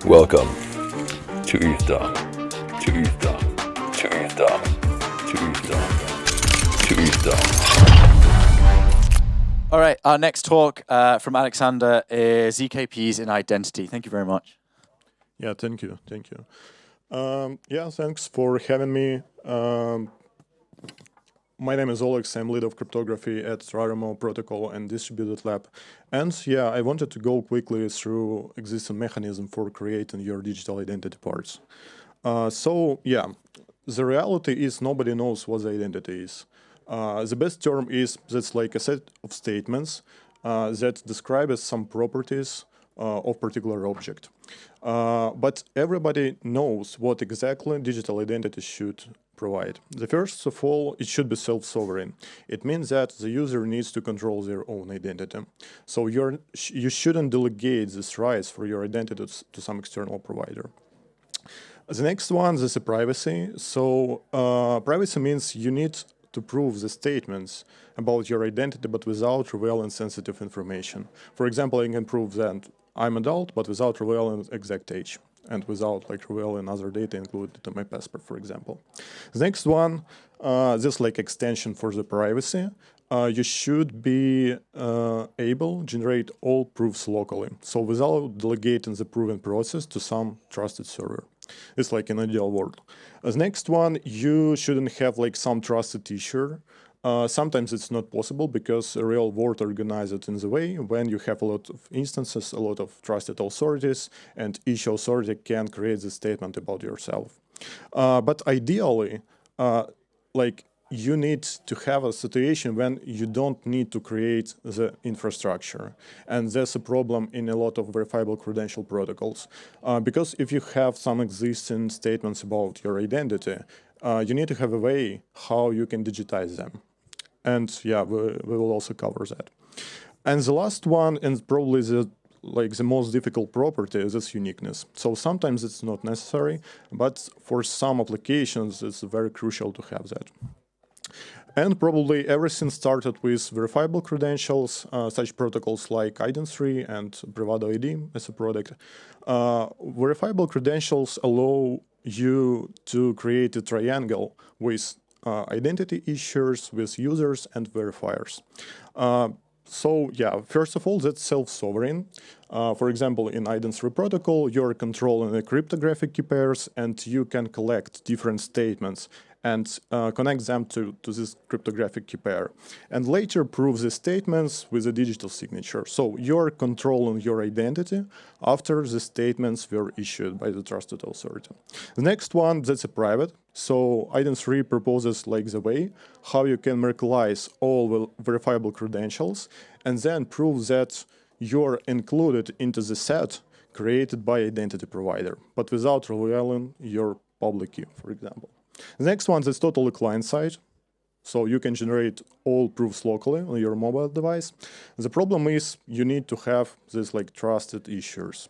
Welcome to ETHDam, to ETHDam, to ETHDam, to ETHDam, to ETHDam. All right, our next talk from Oleksandr is ZKPs in identity. Thank you very much. Yeah, thank you. Yeah, thanks for having me. My name is Olex. I'm lead of cryptography at Rarimo Protocol and Distributed Lab. And yeah, I wanted to go quickly through existing mechanism for creating your digital identity parts. So yeah, the reality is nobody knows what the identity is. The best term is that's like a set of statements that describe some properties of particular object. But everybody knows what exactly digital identity should provide. The first of all, it should be self-sovereign. It means that the user needs to control their own identity. So you shouldn't delegate this rights for your identity to some external provider. The next one is privacy. So privacy means you need to prove the statements about your identity, but without revealing sensitive information. For example, I can prove that I'm adult, but without revealing exact age, and without like revealing other data included in my passport, for example. The next one, this like extension for the privacy. You should be able to generate all proofs locally, so without delegating the proving process to some trusted server. It's like an ideal world. The next one, you shouldn't have like some trusted teacher. Sometimes it's not possible because a real world organized in the way when you have a lot of instances, a lot of trusted authorities, and each authority can create the statement about yourself. But ideally, like you need to have a situation when you don't need to create the infrastructure. And that's a problem in a lot of verifiable credential protocols. Because if you have some existing statements about your identity, you need to have a way how you can digitize them. And yeah, we will also cover that. And the last one, and probably the most difficult property, is this uniqueness. So sometimes it's not necessary, but for some applications, it's very crucial to have that. And probably everything started with verifiable credentials, such protocols like IDEN3 and Privado ID as a product. Verifiable credentials allow you to create a triangle with identity issuers, with users and verifiers. So yeah, first of all, that's self-sovereign. For example, in IDEN3 protocol, you're controlling the cryptographic key pairs, and you can collect different statements and connect them to this cryptographic key pair, and later prove the statements with a digital signature. So you're controlling your identity after the statements were issued by the trusted authority. The next one, that's a private. So IDEN3 proposes like the way how you can merkleize all verifiable credentials and then prove that you're included into the set created by identity provider, but without revealing your public key, for example. The next one is totally client-side, so you can generate all proofs locally on your mobile device. The problem is you need to have this like trusted issuers.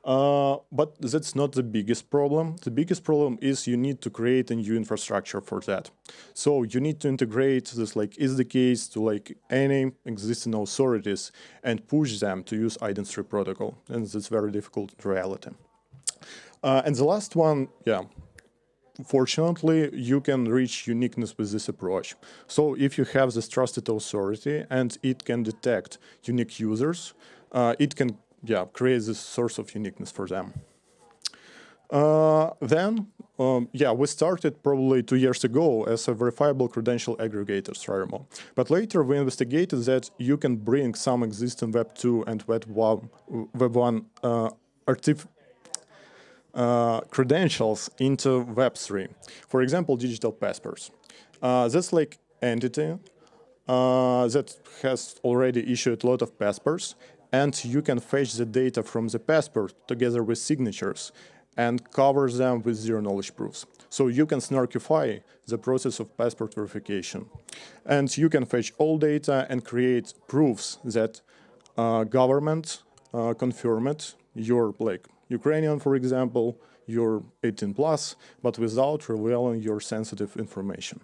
But that's not the biggest problem. The biggest problem is you need to create a new infrastructure for that. So you need to integrate this like SDKs to like any existing authorities and push them to use IDEN3 protocol, and that's very difficult in reality. And the last one, yeah. Fortunately, you can reach uniqueness with this approach. So if you have this trusted authority and it can detect unique users, it can create this source of uniqueness for them. We started probably 2 years ago as a verifiable credential aggregator, Rarimo. But later we investigated that you can bring some existing Web 2 and Web 1 credentials into Web3. For example, digital passports. That's like entity that has already issued a lot of passports, and you can fetch the data from the passport together with signatures and cover them with zero-knowledge proofs. So you can snarkify the process of passport verification. And you can fetch all data and create proofs that government confirmed your like Ukrainian, for example, you're 18+, but without revealing your sensitive information.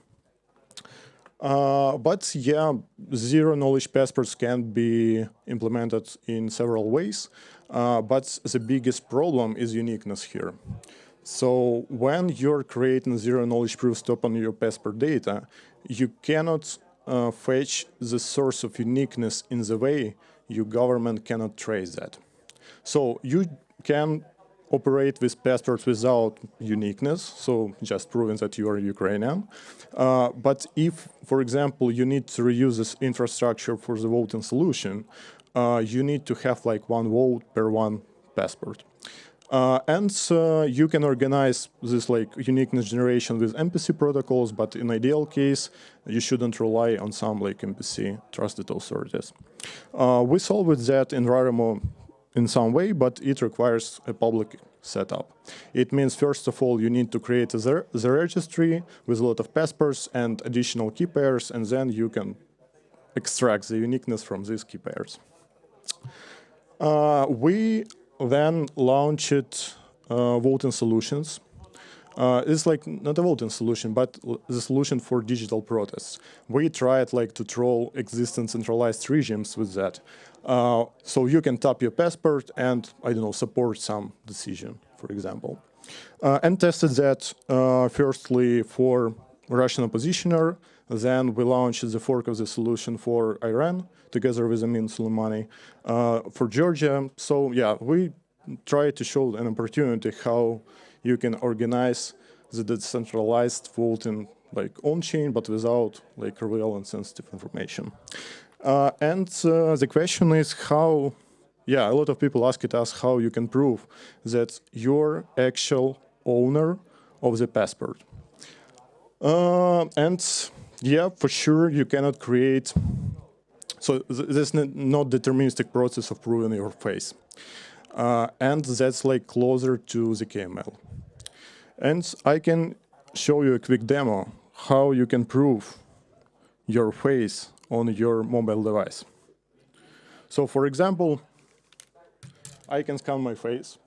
But yeah, zero-knowledge passports can be implemented in several ways, but the biggest problem is uniqueness here. So when you're creating zero-knowledge proofs to open your passport data, you cannot fetch the source of uniqueness in the way your government cannot trace that. So you can operate with passports without uniqueness, so just proving that you are Ukrainian. But if, for example, you need to reuse this infrastructure for the voting solution, you need to have like one vote per one passport. And you can organize this like uniqueness generation with MPC protocols, but in ideal case, you shouldn't rely on some like MPC trusted authorities. We solved that in Rarimo in some way, but it requires a public setup. It means, first of all, you need to create the registry with a lot of passports and additional key pairs, and then you can extract the uniqueness from these key pairs. We then launched voting solutions. It's like not a voting solution, but the solution for digital protests. We tried like to troll existing centralized regimes with that. So you can tap your passport and, I don't know, support some decision, for example. And tested that firstly for Russian oppositioner. Then we launched the fork of the solution for Iran, together with Amin Soleimani, for Georgia. So yeah, we try to show an opportunity how you can organize the decentralized voting like on-chain, but without like real and sensitive information. And the question is how, yeah, a lot of people asked us how you can prove that you're actual owner of the passport. And yeah, for sure you cannot create, so there's not deterministic process of proving your face. And that's like closer to ZKML. And I can show you a quick demo how you can prove your face on your mobile device. So for example, I can scan my face.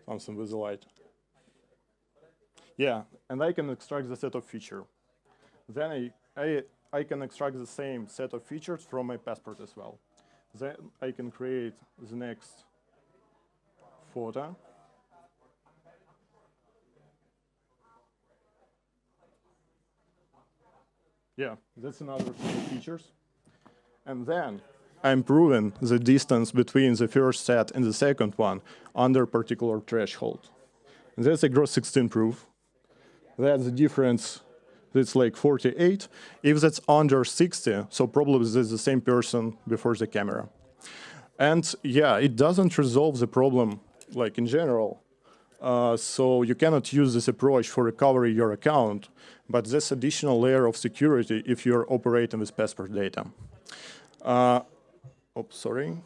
Something with the light. Yeah, and I can extract the set of features. Then I can extract the same set of features from my passport as well. Then I can create the next photo. Yeah, that's another set of features. And then I'm proving the distance between the first set and the second one under particular threshold. And that's a gross 16 proof. That's the difference. It's like 48. If that's under 60, so probably this is the same person before the camera. And yeah, it doesn't resolve the problem like in general. So you cannot use this approach for recovering your account, but this additional layer of security if you're operating with passport data. Oops, sorry.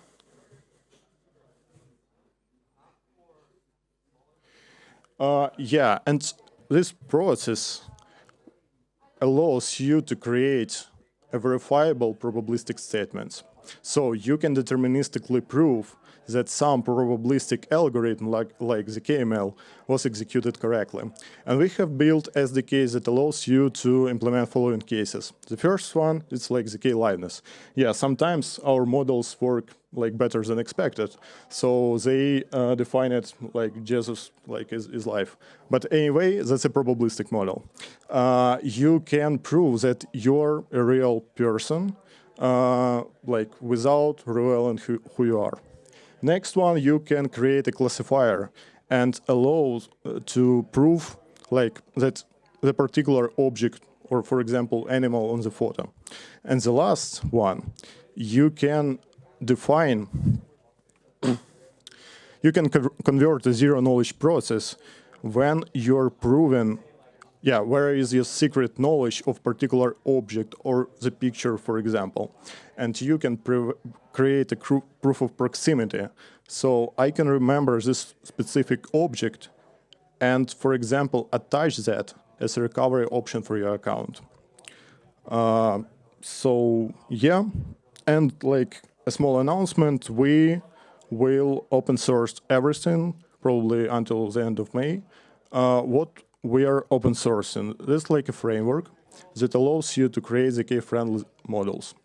Yeah, and this process allows you to create a verifiable probabilistic statements. So you can deterministically prove that some probabilistic algorithm like ZKML was executed correctly. And we have built SDKs that allows you to implement following cases. The first one is like ZK liveness. Yeah, sometimes our models work like better than expected. So they define it like Jesus like is live. But anyway, that's a probabilistic model. You can prove that you're a real person like without revealing who you are. Next one, you can create a classifier and allow to prove like that the particular object or, for example, animal on the photo. And the last one, you can define, you can convert a zero-knowledge process when you're proving, yeah, where is your secret knowledge of particular object or the picture, for example. And you can create a proof of proximity. So I can remember this specific object and, for example, attach that as a recovery option for your account. So yeah, and like a small announcement, we will open source everything, probably until the end of May. What we are open sourcing. This is like a framework that allows you to create ZK-friendly models.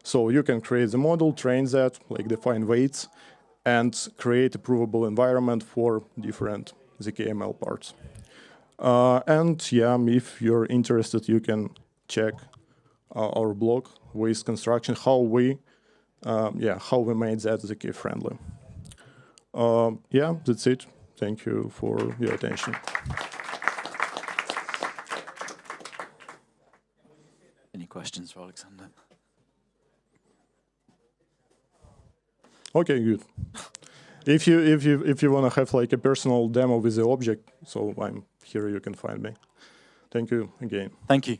So you can create the model, train that, like define weights, and create a provable environment for different ZK-ML parts. And yeah, if you're interested, you can check our blog with construction, how we made that ZK-friendly. Yeah, that's it. Thank you for your attention. Any questions for Oleksandr? Okay, good. If you want to have like a personal demo with the object, so I'm here. You can find me. Thank you again. Thank you.